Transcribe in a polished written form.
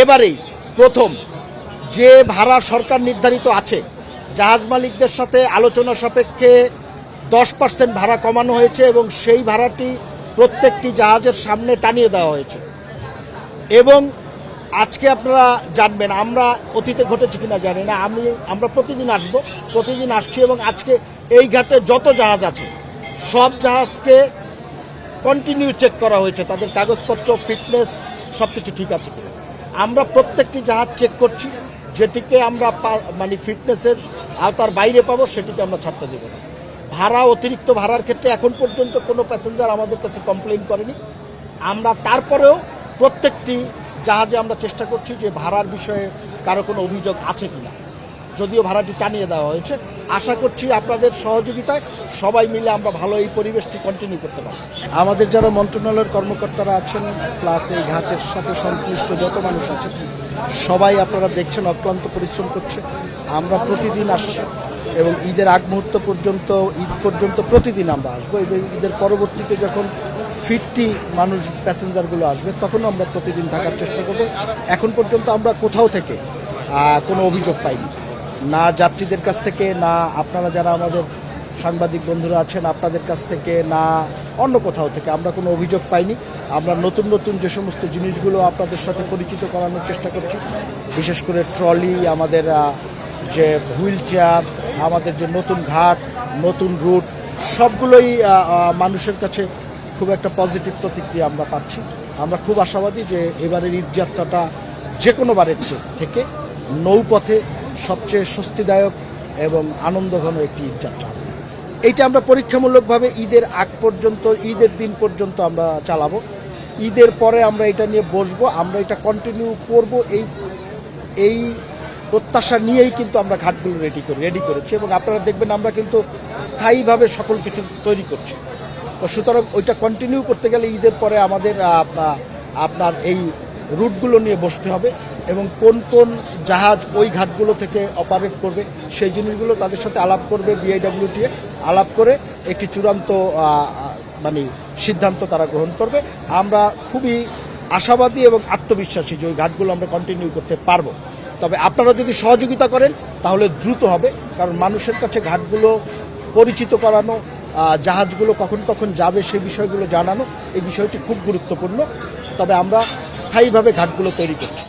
এবারেই প্রথম যে ভাড়া সরকার নির্ধারিত আছে, জাহাজ মালিকদের সাথে আলোচনা সাপেক্ষে 10% ভাড়া কমানো হয়েছে এবং সেই ভাড়াটি প্রত্যেকটি জাহাজের সামনে টানিয়ে দেওয়া হয়েছে। এবং আজকে আপনারা জানবেন, আমরা অতীতে ঘটেছে কিনা জানি না, আমরা প্রতিদিন আসছি এবং আজকে এই ঘাটে যত জাহাজ আছে সব জাহাজকে কন্টিনিউ চেক করা হয়েছে, তাদের কাগজপত্র, ফিটনেস সব কিছু ঠিক আছে কিনা। আমরা প্রত্যেকটি জাহাজ চেক করছি, যেটিকে আমরা মানে ফিটনেসের আওতার বাইরে পাবো সেটিকে আমরা ছাড়তে দেবো না। ভাড়া, অতিরিক্ত ভাড়ার ক্ষেত্রে এখন পর্যন্ত কোনো প্যাসেঞ্জার আমাদের কাছে কমপ্লেন করেনি। আমরা তারপরেও প্রত্যেকটি জাহাজে আমরা চেষ্টা করছি যে ভাড়ার বিষয়ে কারো কোনো অভিযোগ আছে কিনা। যদিও ভাড়াটি টানিয়ে দেওয়া হয়েছে, আশা করছি আপনাদের সহযোগিতায় সবাই মিলে আমরা ভালো এই পরিবেশটি কন্টিনিউ করতে পারব। আমাদের যারা মন্ত্রণালয়ের কর্মকর্তারা আছেন, প্লাস এই ঘাটের সাথে সংশ্লিষ্ট যত মানুষ আছেন, সবাই আপনারা দেখছেন অক্লান্ত পরিশ্রম করছে। আমরা প্রতিদিন আসছি এবং ঈদের আগ মুহূর্ত পর্যন্ত, ঈদ পর্যন্ত প্রতিদিন আমরা আসবো এবং ঈদের পরবর্তীতে যখন ফিরতি মানুষ প্যাসেঞ্জারগুলো আসবে তখনও আমরা প্রতিদিন থাকার চেষ্টা করব। এখন পর্যন্ত আমরা কোথাও থেকে কোনো অভিযোগ পাইনি, না যাত্রীদের কাছ থেকে, না আপনারা যারা আমাদের সাংবাদিক বন্ধুরা আছেন আপনাদের কাছ থেকে, না অন্য কোথাও থেকে আমরা কোনো অভিযোগ পাইনি। আমরা নতুন নতুন যে সমস্ত জিনিসগুলো আপনাদের সাথে পরিচিত করানোর চেষ্টা করছি, বিশেষ করে ট্রলি, আমাদের যে হুইল চেয়ার, আমাদের যে নতুন ঘাট, নতুন রুট, সবগুলোই মানুষের কাছে খুব একটা পজিটিভ প্রতিক্রিয়া আমরা পাচ্ছি। আমরা খুব আশাবাদী যে এবারের ঈদযাত্রাটা যে কোনো বারের থেকে নৌপথে সবচেয়ে স্বস্তিদায়ক এবং আনন্দঘন একটি ঈদযাত্রা। এইটা আমরা পরীক্ষামূলকভাবে ঈদের আগ পর্যন্ত, ঈদের দিন পর্যন্ত আমরা চালাবো। ঈদের পরে আমরা এটা নিয়ে বসবো, আমরা এটা কন্টিনিউ করব। এই প্রত্যাশা নিয়েই কিন্তু আমরা ঘাটগুলো রেডি করেছি এবং আপনারা দেখবেন আমরা কিন্তু স্থায়ীভাবে সকল কিছু তৈরি করছি। তো সুতরাং ওইটা কন্টিনিউ করতে গেলে ঈদের পরে আমাদের আপনার এই রুটগুলো নিয়ে বসতে হবে এবং কোন কোন জাহাজ ওই ঘাটগুলো থেকে অপারেট করবে সেই জিনিসগুলো তাদের সাথে আলাপ করবে, বিআইডব্লিউটিএ আলাপ করে একটি চূড়ান্ত মানে সিদ্ধান্ত তারা গ্রহণ করবে। আমরা খুবই আশাবাদী এবং আত্মবিশ্বাসী যে ওই ঘাটগুলো আমরা কন্টিনিউ করতে পারবো। তবে আপনারা যদি সহযোগিতা করেন তাহলে দ্রুত হবে, কারণ মানুষের কাছে ঘাটগুলো পরিচিত করানো, জাহাজগুলো কখন কখন যাবে সেই বিষয়গুলো জানানো, এই বিষয়টি খুব গুরুত্বপূর্ণ। তবে আমরা স্থায়ীভাবে ঘাটগুলো তৈরি করছি।